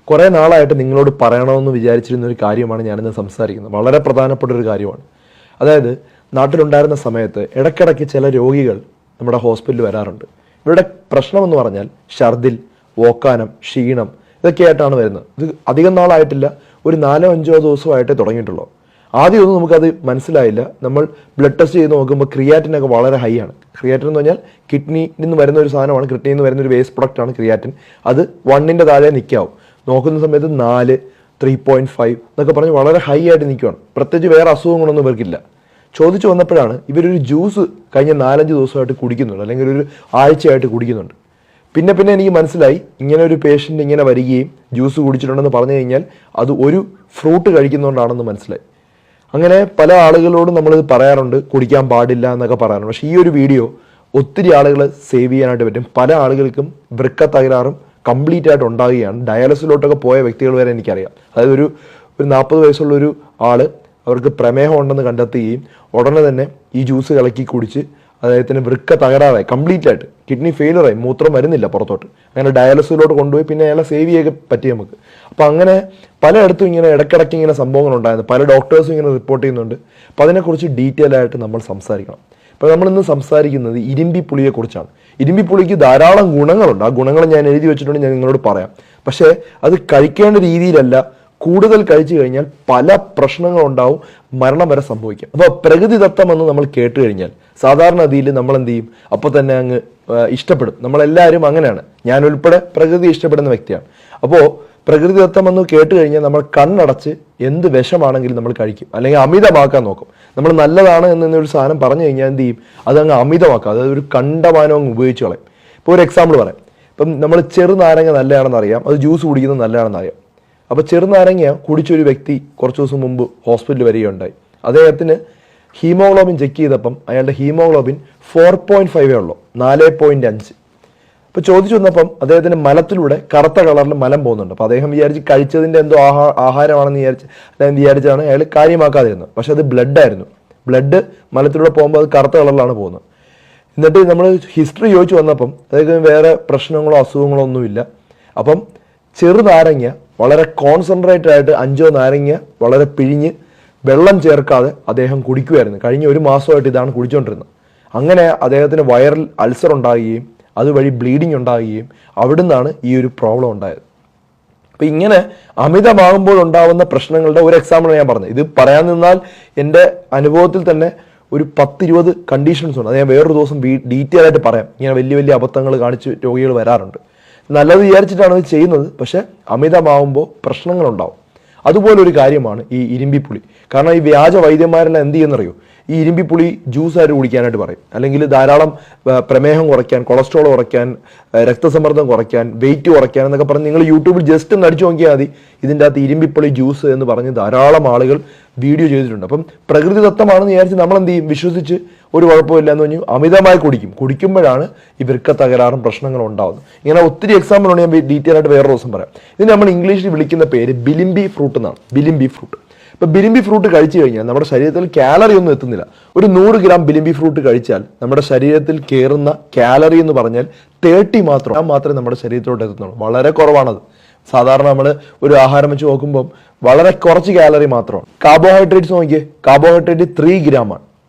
കുറേ നാളായിട്ട് നിങ്ങളോട് പറയണമെന്ന് വിചാരിച്ചിരുന്ന ഒരു കാര്യമാണ് ഞാനിന്ന് സംസാരിക്കുന്നത്. വളരെ പ്രധാനപ്പെട്ട ഒരു കാര്യമാണ്. അതായത് നാട്ടിലുണ്ടായിരുന്ന സമയത്ത് ഇടയ്ക്കിടയ്ക്ക് ചില രോഗികൾ നമ്മുടെ ഹോസ്പിറ്റലിൽ വരാറുണ്ട്. ഇവരുടെ പ്രശ്നമെന്ന് പറഞ്ഞാൽ ഛർദിൽ, ഓക്കാനം, ക്ഷീണം ഇതൊക്കെയായിട്ടാണ് വരുന്നത്. ഇത് അധികം നാളായിട്ടില്ല, ഒരു 4-5 ദിവസമായിട്ടേ തുടങ്ങിയിട്ടുള്ളൂ. ആദ്യമൊന്നും നമുക്കത് മനസ്സിലായില്ല. നമ്മൾ ബ്ലഡ് ടെസ്റ്റ് ചെയ്ത് നോക്കുമ്പോൾ ക്രിയാറ്റിനൊക്കെ വളരെ ഹൈ ആണ്. ക്രിയാറ്റിൻ എന്ന് പറഞ്ഞാൽ കിഡ്നിയിൽ നിന്ന് വരുന്ന ഒരു സാധനമാണ്, കിഡ്നിയിൽ നിന്ന് വരുന്ന ഒരു വേസ്റ്റ് പ്രൊഡക്റ്റാണ് ക്രിയാറ്റിൻ. അത് 1ന്റെ താഴെ നിൽക്കാവും. നോക്കുന്ന സമയത്ത് 4, 3.5 എന്നൊക്കെ പറഞ്ഞ് വളരെ ഹൈ ആയിട്ട് നിൽക്കുകയാണ്. പ്രത്യേകിച്ച് വേറെ അസുഖങ്ങളൊന്നും ഇവർക്കില്ല. ചോദിച്ചു വന്നപ്പോഴാണ് ഇവരൊരു ജ്യൂസ് കഴിഞ്ഞ 4-5 ദിവസമായിട്ട് കുടിക്കുന്നുണ്ട്, അല്ലെങ്കിൽ ഒരു ആഴ്ചയായിട്ട് കുടിക്കുന്നുണ്ട്. പിന്നെ എനിക്ക് മനസ്സിലായി, ഇങ്ങനെ ഒരു പേഷ്യൻ്റ് ഇങ്ങനെ വരികയും ജ്യൂസ് കുടിച്ചിട്ടുണ്ടെന്ന് പറഞ്ഞു കഴിഞ്ഞാൽ അത് ഒരു ഫ്രൂട്ട് കഴിക്കുന്നതുകൊണ്ടാണെന്ന് മനസ്സിലായി. അങ്ങനെ പല ആളുകളോടും നമ്മളിത് പറയാറുണ്ട്, കുടിക്കാൻ പാടില്ല എന്നൊക്കെ പറയാറുണ്ട്. പക്ഷേ ഈ ഒരു വീഡിയോ ഒത്തിരി ആളുകളെ സേവ് ചെയ്യാനായിട്ട് പറ്റും. പല ആളുകൾക്കും വൃക്ക തകരാറും കംപ്ലീറ്റ് ആയിട്ട് ഉണ്ടാകുകയാണ്. ഡയാലിസിലോട്ടൊക്കെ പോയ വ്യക്തികൾ വരെ എനിക്കറിയാം. അതായത് ഒരു 40 വയസ്സുള്ളൊരു ആൾ, അവർക്ക് പ്രമേഹം ഉണ്ടെന്ന് കണ്ടെത്തുകയും ഉടനെ തന്നെ ഈ ജ്യൂസ് കലക്കി കുടിച്ച് അദ്ദേഹത്തിന് വൃക്ക തകരാറായി, കംപ്ലീറ്റ് ആയിട്ട് കിഡ്നി ഫെയിലറായി, മൂത്രം വരുന്നില്ല പുറത്തോട്ട്. അങ്ങനെ ഡയാലിസിലോട്ട് കൊണ്ടുപോയി പിന്നെ അയാളെ സേവ് ചെയ്യാൻ പറ്റി നമുക്ക്. അപ്പം അങ്ങനെ പലയിടത്തും ഇങ്ങനെ ഇടയ്ക്കിടയ്ക്ക് ഇങ്ങനെ സംഭവങ്ങളുണ്ടായിരുന്നു. പല ഡോക്ടേഴ്സും ഇങ്ങനെ റിപ്പോർട്ട് ചെയ്യുന്നുണ്ട്. അപ്പം അതിനെക്കുറിച്ച് ഡീറ്റെയിൽ ആയിട്ട് നമ്മൾ സംസാരിക്കണം. ഇപ്പോൾ നമ്മളിന്ന് സംസാരിക്കുന്നത് ഇരുമ്പിപ്പുളിയെക്കുറിച്ചാണ്. ഇരുമ്പിപ്പുളിക്ക് ധാരാളം ഗുണങ്ങളുണ്ട്. ആ ഗുണങ്ങൾ ഞാൻ എഴുതി വെച്ചിട്ടുണ്ട്, ഞാൻ നിങ്ങളോട് പറയാം. പക്ഷേ അത് കഴിക്കേണ്ട രീതിയിലല്ല. കൂടുതൽ കഴിച്ചു കഴിഞ്ഞാൽ പല പ്രശ്നങ്ങളുണ്ടാവും, മരണം വരെ സംഭവിക്കാം. അപ്പോൾ പ്രകൃതിദത്തം എന്ന് നമ്മൾ കേട്ട് കഴിഞ്ഞാൽ സാധാരണഗതിയിൽ നമ്മൾ എന്ത് ചെയ്യും? അപ്പോൾ തന്നെ അങ്ങ് ഇഷ്ടപ്പെടും. നമ്മളെല്ലാവരും അങ്ങനെയാണ്. ഞാൻ ഉൾപ്പെടെ പ്രകൃതി ഇഷ്ടപ്പെടുന്ന വ്യക്തിയാണ്. അപ്പോൾ പ്രകൃതിദത്തം എന്ന് കേട്ട് കഴിഞ്ഞാൽ നമ്മൾ കണ്ണടച്ച് എന്ത് വിഷമാണെങ്കിലും നമ്മൾ കഴിക്കും, അല്ലെങ്കിൽ അമിതമാക്കാൻ നോക്കും. നമ്മൾ നല്ലതാണ് എന്നൊരു സാധനം പറഞ്ഞു കഴിഞ്ഞാൽ എന്ത് ചെയ്യും? അതങ്ങ് അമിതമാക്കാം. അതായത് ഒരു കണ്ടമാനം അങ്ങ് ഉപയോഗിച്ച് കളയും. ഇപ്പോൾ ഒരു എക്സാമ്പിൾ പറയാം. ഇപ്പം നമ്മൾ ചെറുനാരങ്ങ നല്ലതാണെന്ന് അറിയാം, അത് ജ്യൂസ് കുടിക്കുന്നത് നല്ലതാണെന്ന് അറിയാം. അപ്പോൾ ചെറുനാരങ്ങ കുടിച്ചൊരു വ്യക്തി കുറച്ച് ദിവസം മുമ്പ് ഹോസ്പിറ്റലിൽ വരികയുണ്ടായി. അദ്ദേഹത്തിന് ഹീമോഗ്ലോബിൻ ചെക്ക് ചെയ്തപ്പം അയാളുടെ ഹീമോഗ്ലോബിൻ 4.5 ഉള്ളൂ, 4.5. അപ്പോൾ ചോദിച്ചു വന്നപ്പം അദ്ദേഹത്തിന് മലത്തിലൂടെ കറുത്ത കളറിൽ മലം പോകുന്നുണ്ട്. അപ്പോൾ അദ്ദേഹം വിചാരിച്ച് കഴിച്ചതിൻ്റെ എന്തോ ആഹാരമാണെന്ന് അദ്ദേഹം വിചാരിച്ചാണ് അയാൾ കാര്യമാക്കാതിരുന്നത്. പക്ഷെ അത് ബ്ലഡായിരുന്നു. ബ്ലഡ് മലത്തിലൂടെ പോകുമ്പോൾ അത് കറുത്ത കളറിലാണ് പോകുന്നത്. എന്നിട്ട് നമ്മൾ ഹിസ്റ്ററി ചോദിച്ചു വന്നപ്പം അദ്ദേഹത്തിന് വേറെ പ്രശ്നങ്ങളോ അസുഖങ്ങളോ ഒന്നുമില്ല. അപ്പം ചെറുനാരങ്ങ വളരെ കോൺസെൻട്രേറ്റഡ് ആയിട്ട് 5 നാരങ്ങ വളരെ പിഴിഞ്ഞ് വെള്ളം ചേർക്കാതെ അദ്ദേഹം കുടിക്കുമായിരുന്നു. കഴിഞ്ഞ 1 മാസമായിട്ട് ഇതാണ് കുടിച്ചുകൊണ്ടിരുന്നത്. അങ്ങനെ അദ്ദേഹത്തിന് വയറിൽ അൾസർ ഉണ്ടാകുകയും അതുവഴി ബ്ലീഡിങ് ഉണ്ടാകുകയും അവിടുന്നാണ് ഈ ഒരു പ്രോബ്ലം ഉണ്ടായത്. അപ്പം ഇങ്ങനെ അമിതമാകുമ്പോൾ ഉണ്ടാകുന്ന പ്രശ്നങ്ങളുടെ ഒരു എക്സാമ്പിൾ ഞാൻ പറഞ്ഞത്. ഇത് പറയാൻ നിന്നാൽ എൻ്റെ അനുഭവത്തിൽ തന്നെ ഒരു 10-20 കണ്ടീഷൻസ് ഉണ്ട്. അത് ഞാൻ വേറൊരു ദിവസം ഡീറ്റെയിൽ ആയിട്ട് പറയാം. ഇങ്ങനെ വലിയ അബദ്ധങ്ങൾ കാണിച്ച് രോഗികൾ വരാറുണ്ട്. നല്ലത് വിചാരിച്ചിട്ടാണ് ഇത് ചെയ്യുന്നത്, പക്ഷെ അമിതമാകുമ്പോൾ പ്രശ്നങ്ങളുണ്ടാവും. അതുപോലെ ഒരു കാര്യമാണ് ഈ ഇരുമ്പിപ്പുളി. കാരണം ഈ വ്യാജ വൈദ്യന്മാരെല്ലാം എന്ത് ചെയ്യുന്നറിയോ? ഈ ഇരുമ്പിപ്പുളി ജ്യൂസായിട്ട് കുടിക്കാനായിട്ട് പറയും, അല്ലെങ്കിൽ ധാരാളം പ്രമേഹം കുറയ്ക്കാൻ, കൊളസ്ട്രോൾ കുറയ്ക്കാൻ, രക്തസമ്മർദ്ദം കുറയ്ക്കാൻ, വെയിറ്റ് കുറയ്ക്കാൻ എന്നൊക്കെ പറഞ്ഞ് നിങ്ങൾ യൂട്യൂബിൽ ജസ്റ്റ് ഒന്ന് അടിച്ചു നോക്കിയാൽ മതി. ഇതിൻ്റെ അകത്ത് ഇരുമ്പിപ്പുളി ജ്യൂസ് എന്ന് പറഞ്ഞ് ധാരാളം ആളുകൾ വീഡിയോ ചെയ്തിട്ടുണ്ട്. അപ്പം പ്രകൃതിദത്തമാണെന്ന് വിചാരിച്ച് നമ്മൾ എന്ത് ചെയ്യും? വിശ്വസിച്ച് ഒരു കുഴപ്പമില്ല എന്ന് പറഞ്ഞു അമിതമായി കുടിക്കുമ്പോഴാണ് ഈ വൃക്ക തകരാറും പ്രശ്നങ്ങളും ഉണ്ടാകുന്നത്. ഇങ്ങനെ ഒത്തിരി എക്സാമ്പിളാണ് ഞാൻ ഡീറ്റെയിൽ ആയിട്ട് വേറെ ദിവസം പറയാം. ഇത് നമ്മൾ ഇംഗ്ലീഷിൽ വിളിക്കുന്ന പേര് ബിലിംബി ഫ്രൂട്ട് എന്നാണ്. ബിലിംബി ഫ്രൂട്ട്. ഇപ്പം ബിലിംബി ഫ്രൂട്ട് കഴിച്ചു കഴിഞ്ഞാൽ നമ്മുടെ ശരീരത്തിൽ കാലറി ഒന്നും എത്തുന്നില്ല. ഒരു 100 ഗ്രാം ബിലിംബി ഫ്രൂട്ട് കഴിച്ചാൽ നമ്മുടെ ശരീരത്തിൽ കയറുന്ന കാലറി എന്ന് പറഞ്ഞാൽ 30 മാത്രമേ നമ്മുടെ ശരീരത്തിലോട്ട് എത്തുന്നുള്ളൂ. വളരെ കുറവാണത്. സാധാരണ നമ്മൾ ഒരു ആഹാരം വെച്ച് നോക്കുമ്പോൾ വളരെ കുറച്ച് കാലറി മാത്രമാണ്. കാർബോഹൈഡ്രേറ്റ്സ് നോക്കിയേ, കാർബോഹൈഡ്രേറ്റ് 3 ഗ്രാമാണ്.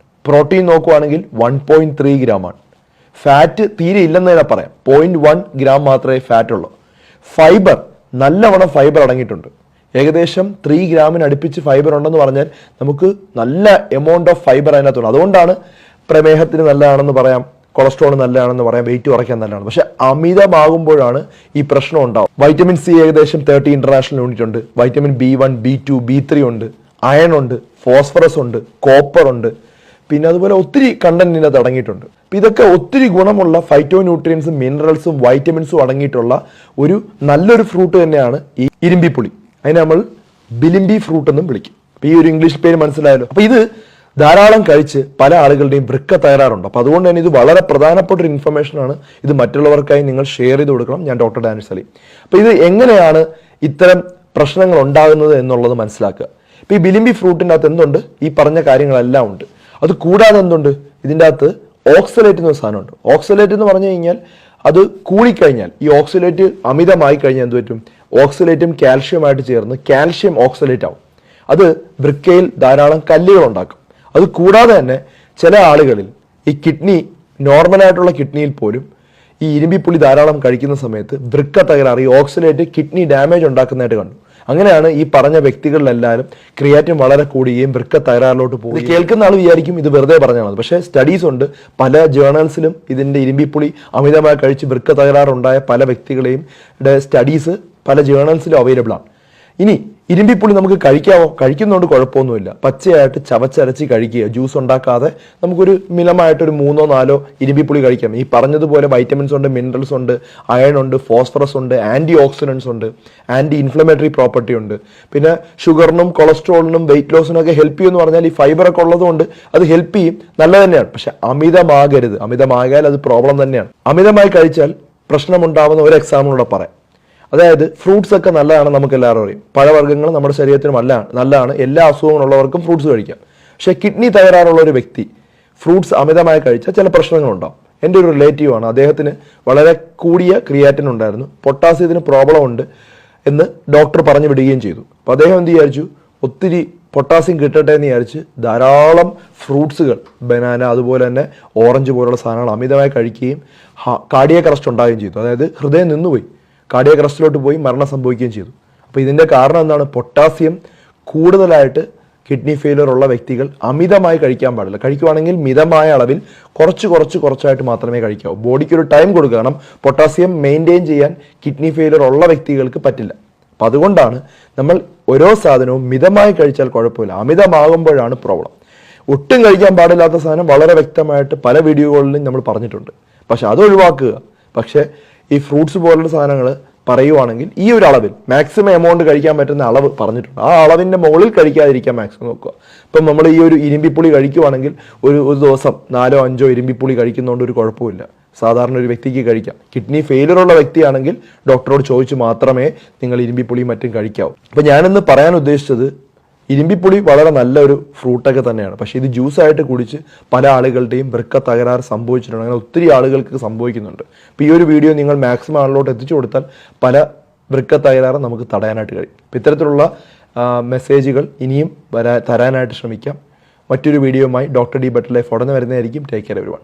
പ്രോട്ടീൻ നോക്കുവാണെങ്കിൽ 1.3 ഗ്രാമാണ്. ഫാറ്റ് തീരെ ഇല്ലെന്ന് തന്നെ പറയാം. 0.1 ഗ്രാം മാത്രമേ ഫാറ്റ് ഉള്ളൂ. ഫൈബർ, നല്ലവണ്ണം ഫൈബർ അടങ്ങിയിട്ടുണ്ട്. ഏകദേശം 3 ഗ്രാമിന് അടുപ്പിച്ച് ഫൈബർ ഉണ്ടെന്ന് പറഞ്ഞാൽ നമുക്ക് നല്ല എമൗണ്ട് ഓഫ് ഫൈബർ അതിനകത്തുണ്ട്. അതുകൊണ്ടാണ് പ്രമേഹത്തിന് നല്ലതാണെന്ന് പറയാം, കൊളസ്ട്രോൾ നല്ലതാണെന്ന് പറയാം, വെയിറ്റ് കുറയ്ക്കാൻ നല്ലതാണ്. പക്ഷെ അമിതമാകുമ്പോഴാണ് ഈ പ്രശ്നം ഉണ്ടാവും. വൈറ്റമിൻ സി ഏകദേശം 30 ഇന്റർനാഷണൽ യൂണിറ്റ് ഉണ്ട്. വൈറ്റമിൻ B1, B2, B3 ഉണ്ട്. അയൺ ഉണ്ട്, ഫോസ്ഫറസ് ഉണ്ട്, കോപ്പർ ഉണ്ട്. പിന്നെ അതുപോലെ ഒത്തിരി കണ്ടന്റ് ഇതിനകത്ത് അടങ്ങിയിട്ടുണ്ട്. അപ്പം ഇതൊക്കെ ഒത്തിരി ഗുണമുള്ള ഫൈറ്റോ ന്യൂട്രിയൻസും മിനറൽസും വൈറ്റമിൻസും അടങ്ങിയിട്ടുള്ള ഒരു നല്ലൊരു ഫ്രൂട്ട് തന്നെയാണ് ഈ ഇരുമ്പിപ്പുളി. അതിനെ നമ്മൾ ബിലിംബി ഫ്രൂട്ട് എന്നും വിളിക്കും. അപ്പം ഈ ഒരു ഇംഗ്ലീഷ് പേര് മനസ്സിലായല്ലോ. അപ്പം ഇത് ധാരാളം കഴിച്ച് പല ആളുകളുടെയും വൃക്ക തകരാറുണ്ട്. അപ്പോൾ അതുകൊണ്ട് തന്നെ ഇത് വളരെ പ്രധാനപ്പെട്ട ഒരു ഇൻഫർമേഷനാണ്. ഇത് മറ്റുള്ളവർക്കായി നിങ്ങൾ ഷെയർ ചെയ്ത് കൊടുക്കണം. ഞാൻ ഡോക്ടർ ഡാനിഷ് സലീം. അപ്പോൾ ഇത് എങ്ങനെയാണ് ഇത്തരം പ്രശ്നങ്ങൾ ഉണ്ടാകുന്നത് എന്നുള്ളത് മനസ്സിലാക്കുക. ഇപ്പോൾ ഈ ബിലിംബി ഫ്രൂട്ടിൻ്റെ അകത്ത് എന്തുണ്ട്? ഈ പറഞ്ഞ കാര്യങ്ങളെല്ലാം ഉണ്ട്. അത് കൂടാതെ എന്തുണ്ട്? ഇതിൻ്റെ അകത്ത് ഓക്സലേറ്റ് എന്നൊരു സാധനമുണ്ട്. ഓക്സലേറ്റ് എന്ന് പറഞ്ഞു കഴിഞ്ഞാൽ അത് കൂടിക്കഴിഞ്ഞാൽ, ഈ ഓക്സലേറ്റ് അമിതമായി കഴിഞ്ഞാൽ എന്ത് പറ്റും? ഓക്സലേറ്റും കാൽഷ്യമായിട്ട് ചേർന്ന് കാൽഷ്യം ഓക്സലേറ്റ് ആവും. അത് വൃക്കയിൽ ധാരാളം കല്ലുകൾ ഉണ്ടാക്കും. അത് കൂടാതെ തന്നെ ചില ആളുകളിൽ ഈ കിഡ്നി നോർമലായിട്ടുള്ള കിഡ്നിയിൽ പോലും ഈ ഇരുമ്പിപ്പുളി ധാരാളം കഴിക്കുന്ന സമയത്ത് വൃക്ക തകരാറ്, ഈ ഓക്സലേറ്റ് കിഡ്നി ഡാമേജ് ഉണ്ടാക്കുന്നതായിട്ട് കണ്ടു. അങ്ങനെയാണ് ഈ പറഞ്ഞ വ്യക്തികളിലെല്ലാവരും ക്രിയാറ്റിൻ വളരെ കൂടുകയും വൃക്ക തകരാറിലോട്ട് പോകും. കേൾക്കുന്ന ആൾ വിചാരിക്കും ഇത് വെറുതെ പറഞ്ഞാണ്, പക്ഷേ സ്റ്റഡീസ് ഉണ്ട്. പല ജേർണൽസിലും ഇതിന്റെ ഇരുമ്പിപ്പുളി അമിതമായി കഴിച്ച് വൃക്ക തകരാറുണ്ടായ പല വ്യക്തികളെയും സ്റ്റഡീസ് പല ജേർണൽസിലും അവൈലബിൾ ആണ്. ഇനി ഇരുമ്പിപ്പുളി നമുക്ക് കഴിക്കാമോ? കഴിക്കുന്നതുകൊണ്ട് കുഴപ്പമൊന്നുമില്ല. പച്ചയായിട്ട് ചവച്ചരച്ച് കഴിക്കുക, ജ്യൂസ് ഉണ്ടാക്കാതെ നമുക്കൊരു മിതമായിട്ടൊരു 3-4 ഇരുമ്പിപ്പുളി കഴിക്കാം. ഈ പറഞ്ഞതുപോലെ വൈറ്റമിൻസ് ഉണ്ട്, മിനറൽസ് ഉണ്ട്, അയൺ ഉണ്ട്, ഫോസ്ഫറസ് ഉണ്ട്, ആന്റി ഓക്സിഡൻസ് ഉണ്ട്, ആന്റി ഇൻഫ്ലമേറ്ററി പ്രോപ്പർട്ടി ഉണ്ട്. പിന്നെ ഷുഗറിനും കൊളസ്ട്രോളിനും വെയിറ്റ് ലോസിനും ഒക്കെ ഹെൽപ്പ് ചെയ്യുമെന്ന് പറഞ്ഞാൽ ഈ ഫൈബറൊക്കെ ഉള്ളതുകൊണ്ട് അത് ഹെൽപ്പ് ചെയ്യും, നല്ല തന്നെയാണ്. പക്ഷെ അമിതമാകരുത്. അമിതമായാൽ അത് പ്രോബ്ലം തന്നെയാണ്. അമിതമായി കഴിച്ചാൽ പ്രശ്നമുണ്ടാവുന്ന ഒരു എക്സാമ്പിളൂടെ പറയാം. അതായത് ഫ്രൂട്ട്സ് ഒക്കെ നല്ലതാണ്, നമുക്ക് എല്ലാവരും അറിയും. പഴവർഗ്ഗങ്ങൾ നമ്മുടെ ശരീരത്തിന് നല്ലതാണ്. എല്ലാ അസുഖങ്ങളുള്ളവർക്കും ഫ്രൂട്ട്സ് കഴിക്കാം. പക്ഷേ കിഡ്നി തകരാറുള്ള ഒരു വ്യക്തി ഫ്രൂട്ട്സ് അമിതമായി കഴിച്ചാൽ ചില പ്രശ്നങ്ങളുണ്ടാവും. എൻ്റെ ഒരു റിലേറ്റീവ് ആണ്, അദ്ദേഹത്തിന് വളരെ കൂടിയ ക്രിയാറ്റിൻ ഉണ്ടായിരുന്നു, പൊട്ടാസ്യത്തിന് പ്രോബ്ലം ഉണ്ട് എന്ന് ഡോക്ടർ പറഞ്ഞു വിടുകയും ചെയ്തു. അപ്പോൾ അദ്ദേഹം എന്ത് വിചാരിച്ചു, ഒത്തിരി പൊട്ടാസ്യം കിട്ടട്ടെ എന്ന് വിചാരിച്ച് ധാരാളം ഫ്രൂട്ട്സുകൾ, ബനാന, അതുപോലെ തന്നെ ഓറഞ്ച് പോലുള്ള സാധനങ്ങൾ അമിതമായി കഴിക്കുകയും കാർഡിയാക് അറസ്റ്റ് ഉണ്ടാവുകയും ചെയ്തു. അതായത് ഹൃദയം നിന്നുപോയി, കാർഡിയാക് അറസ്റ്റിലോട്ട് പോയി മരണം സംഭവിക്കുകയും ചെയ്തു. അപ്പോൾ ഇതിൻ്റെ കാരണം എന്താണ്? പൊട്ടാസ്യം കൂടുതലായിട്ട് കിഡ്നി ഫെയിലിയർ ഉള്ള വ്യക്തികൾ അമിതമായി കഴിക്കാൻ പാടില്ല. കഴിക്കുവാണെങ്കിൽ മിതമായ അളവിൽ കുറച്ചായിട്ട് മാത്രമേ കഴിക്കാവൂ. ബോഡിക്ക് ഒരു ടൈം കൊടുക്കണം. പൊട്ടാസ്യം മെയിൻറ്റെയിൻ ചെയ്യാൻ കിഡ്നി ഫെയിലിയർ ഉള്ള വ്യക്തികൾക്ക് പറ്റില്ല. അപ്പം അതുകൊണ്ടാണ് നമ്മൾ ഓരോ സാധനവും മിതമായി കഴിച്ചാൽ കുഴപ്പമില്ല, അമിതമാകുമ്പോഴാണ് പ്രോബ്ലം. ഒട്ടും കഴിക്കാൻ പാടില്ലാത്ത സാധനം വളരെ വ്യക്തമായിട്ട് പല വീഡിയോകളിലും നമ്മൾ പറഞ്ഞിട്ടുണ്ട്. പക്ഷെ അത് ഒഴിവാക്കുക. പക്ഷേ ഈ ഫ്രൂട്ട്സ് പോലുള്ള സാധനങ്ങൾ പറയുവാണെങ്കിൽ ഈ ഒരു അളവിൽ മാക്സിമം എമൗണ്ട് കഴിക്കാൻ പറ്റുന്ന അളവ് പറഞ്ഞിട്ടുണ്ട്. ആ അളവിൻ്റെ മുകളിൽ കഴിക്കാതിരിക്കാൻ മാക്സിമം നോക്കുക. ഇപ്പം നമ്മൾ ഈ ഒരു ഇരുമ്പിപ്പുളി കഴിക്കുവാണെങ്കിൽ ഒരു ദിവസം 4-5 ഇരുമ്പിപ്പുളി കഴിക്കുന്നതുകൊണ്ട് ഒരു കുഴപ്പമില്ല. സാധാരണ ഒരു വ്യക്തിക്ക് കഴിക്കാം. കിഡ്നി ഫെയിലിയർ ഉള്ള വ്യക്തിയാണെങ്കിൽ ഡോക്ടറോട് ചോദിച്ച് മാത്രമേ നിങ്ങൾ ഇരുമ്പിപ്പുളിയും മറ്റും കഴിക്കാവൂ. അപ്പം ഞാനിന്ന് പറയാൻ ഉദ്ദേശിച്ചത്, ഇരുമ്പിപ്പുളി വളരെ നല്ലൊരു ഫ്രൂട്ടൊക്കെ തന്നെയാണ്. പക്ഷേ ഇത് ജ്യൂസായിട്ട് കുടിച്ച് പല ആളുകളുടെയും വൃക്ക തകരാറ് സംഭവിച്ചിട്ടുണ്ട്. അങ്ങനെ ഒത്തിരി ആളുകൾക്ക് സംഭവിക്കുന്നുണ്ട്. അപ്പോൾ ഈ ഒരു വീഡിയോ നിങ്ങൾ മാക്സിമം ആളിലോട്ട് എത്തിച്ചു കൊടുത്താൽ പല വൃക്ക തകരാറ് നമുക്ക് തടയാനായിട്ട് കഴിയും. അപ്പോൾ ഇത്തരത്തിലുള്ള മെസ്സേജുകൾ ഇനിയും തരാനായിട്ട് ശ്രമിക്കാം. മറ്റൊരു വീഡിയോയുമായി ഡോക്ടർ ഡി ബെറ്റർ ലൈഫ് ഉടനെ വരുന്നതായിരിക്കും. Take care everyone.